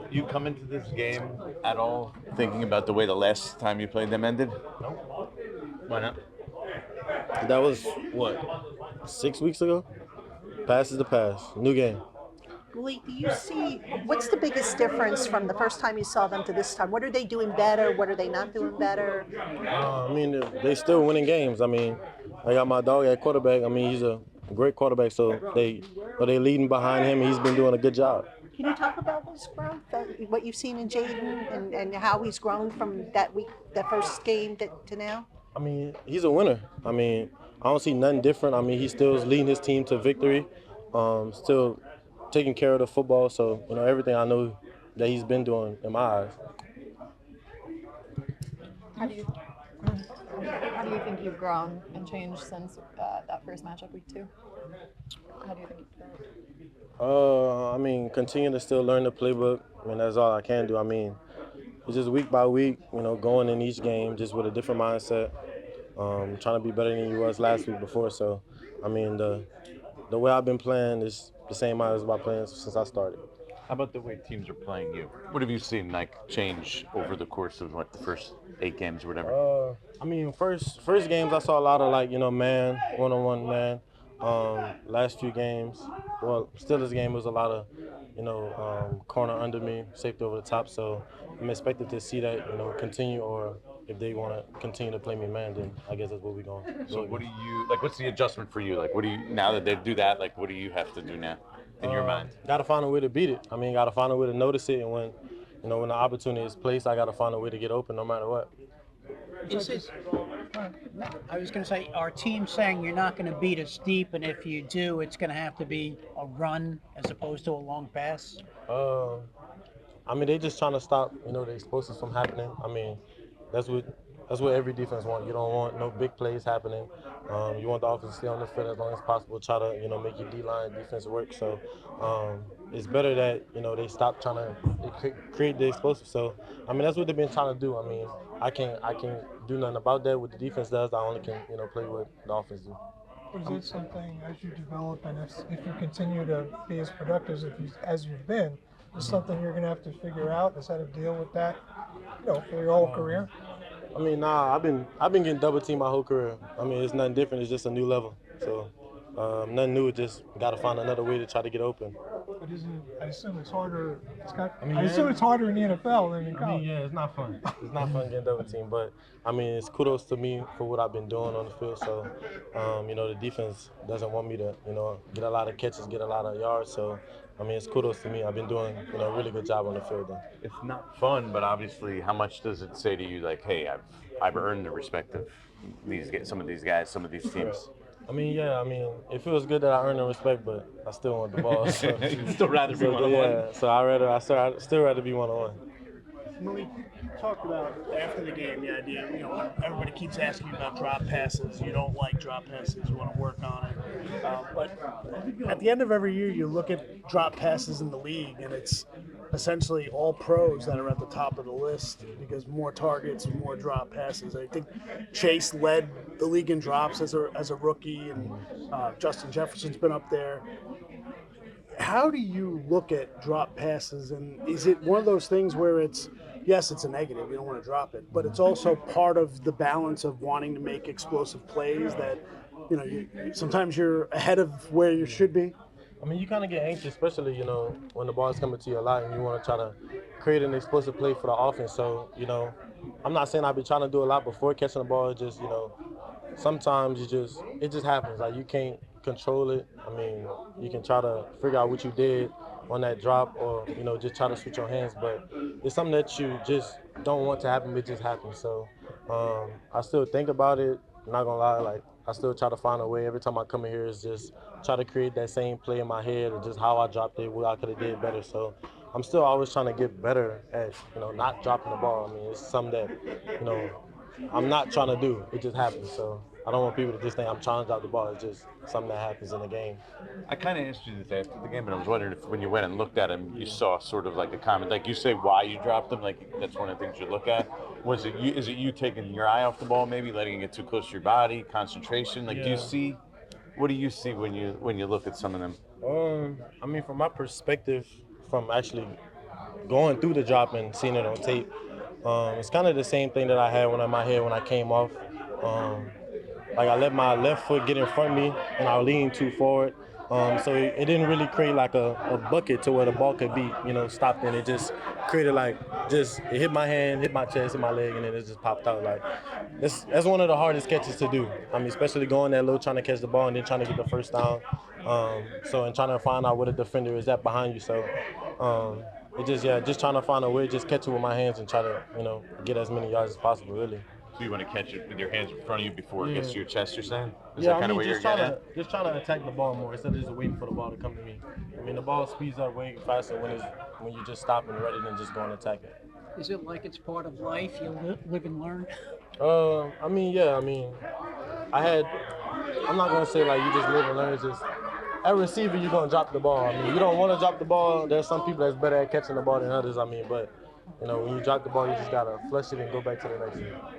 You come into this game at all thinking about the way the last time you played them ended? Why not? That was what 6 weeks ago. Pass is the pass. New game. Malik, do you see what's the biggest difference from the first time you saw them to this time? What are they doing better? What are they not doing better? I mean, they still winning games. I mean, I got my dog at quarterback. I mean, he's a great quarterback. So they leading behind him. He's been doing a good job. Can you talk about his growth, what you've seen in Jaden, and how he's grown from that week, that first game to now? I mean, he's a winner. I mean, I don't see nothing different. I mean, he still is leading his team to victory. Still taking care of the football. So everything I know that he's been doing in my eyes. How do you how do you think you've grown and changed since that first matchup week 2? How do you think you've grown? I mean, continue to still learn the playbook. I mean, that's all I can do. I mean, it's just week by week, going in each game just with a different mindset, trying to be better than you was last week before. So, I mean, the way I've been playing is the same as I've been playing since I started. How about the way teams are playing you? What have you seen change over the course of the first 8 games or whatever? I mean, first games I saw a lot of man, one-on-one man. Last few games, well, still this game was a lot of, corner under me, safety over the top. So I'm expected to see that, continue, or if they want to continue to play me man, then I guess that's what we're going. So what do you what's the adjustment for you? What do you now that they do that? What do you have to do now in your mind? Got to find a way to beat it. I mean, got to find a way to notice it, and when the opportunity is placed, I got to find a way to get open no matter what. Is it, I was going to say, are teams saying you're not going to beat us deep, and if you do, it's going to have to be a run as opposed to a long pass? I mean, they just trying to stop, the explosives from happening. I mean, that's what every defense wants. You don't want no big plays happening. You want the offense to stay on the field as long as possible. Try to, make your D-line defense work. So it's better that, they stop trying to create the explosive. So, I mean, that's what they've been trying to do. I mean, I can't do nothing about that. What the defense does, I only can, play what the offense do. But is it something as you develop and if you continue to be as productive as you've been, is something you're going to have to figure out is how to deal with that, for your whole career? I mean, nah, I've been getting double teamed my whole career. I mean, it's nothing different. It's just a new level. So nothing new. Just got to find another way to try to get open. But I assume it's harder. I assume it's harder in the NFL than in college. I mean, yeah, it's not fun. It's not fun getting double teamed. But I mean, it's kudos to me for what I've been doing on the field. So, the defense doesn't want me to, get a lot of catches, get a lot of yards. So, I mean, it's kudos to me. I've been doing, a really good job on the field. Then. It's not fun, but obviously, how much does it say to you? Hey, I've earned the respect of some of these guys, some of these teams. I mean, yeah. I mean, it feels good that I earned the respect, but I still want the ball. So. You'd still rather be one-on-one? Yeah, so I still rather be one-on-one. Malik, you talked about after the game the idea, everybody keeps asking you about drop passes. You don't like drop passes. You want to work on it. But at the end of every year, you look at drop passes in the league, and it's essentially all pros that are at the top of the list because more targets, more drop passes. I think Chase led the league in drops as a rookie, and Justin Jefferson's been up there. How do you look at drop passes, and is it one of those things where it's a negative, you don't want to drop it, but it's also part of the balance of wanting to make explosive plays that, sometimes you're ahead of where you should be? I mean, you kind of get anxious, especially, when the ball's coming to you a lot and you want to try to create an explosive play for the offense. So, I'm not saying I've been trying to do a lot before catching the ball. It's just, sometimes it just happens. Like, you can't control it. I mean, you can try to figure out what you did on that drop or, just try to switch your hands. But it's something that you just don't want to happen, but it just happens. So I still think about it. I'm not going to lie. I still try to find a way. Every time I come in here, is just try to create that same play in my head or just how I dropped it, what I could have did better. So I'm still always trying to get better at, not dropping the ball. I mean, it's something that, I'm not trying to do. It just happens. So I don't want people to just think I'm trying to drop the ball. It's just something that happens in the game. I kind of asked you this after the game, but I was wondering if when you went and looked at him, you saw sort of a comment, you say why you dropped them, that's one of the things you look at. Is it you taking your eye off the ball, maybe letting it get too close to your body, concentration? What do you see when you look at some of them? I mean, from my perspective, from actually going through the drop and seeing it on tape. It's kind of the same thing that I had when in my head when I came off. Like I let my left foot get in front of me and I leaned too forward. So it didn't really create like a bucket to where the ball could be, stopped in. It just created it hit my hand, hit my chest, hit my leg, and then it just popped out. Like that's one of the hardest catches to do. I mean, especially going that low, trying to catch the ball and then trying to get the first down. And trying to find out where the defender is at behind you. So just trying to find a way, just catch it with my hands and try to, get as many yards as possible, really. So you want to catch it with your hands in front of you before it gets to your chest, you're saying? Is Yeah, that kind of where you're getting at? just trying to attack the ball more instead of just waiting for the ball to come to me. I mean, the ball speeds up way faster when you just stop and rather than just go and attack it. Is it like it's part of life? You live and learn? I'm not going to say like you just live and learn. It's just, at receiver, you're going to drop the ball. I mean, you don't want to drop the ball. There's some people that's better at catching the ball than others, but, when you drop the ball, you just got to flush it and go back to the next one.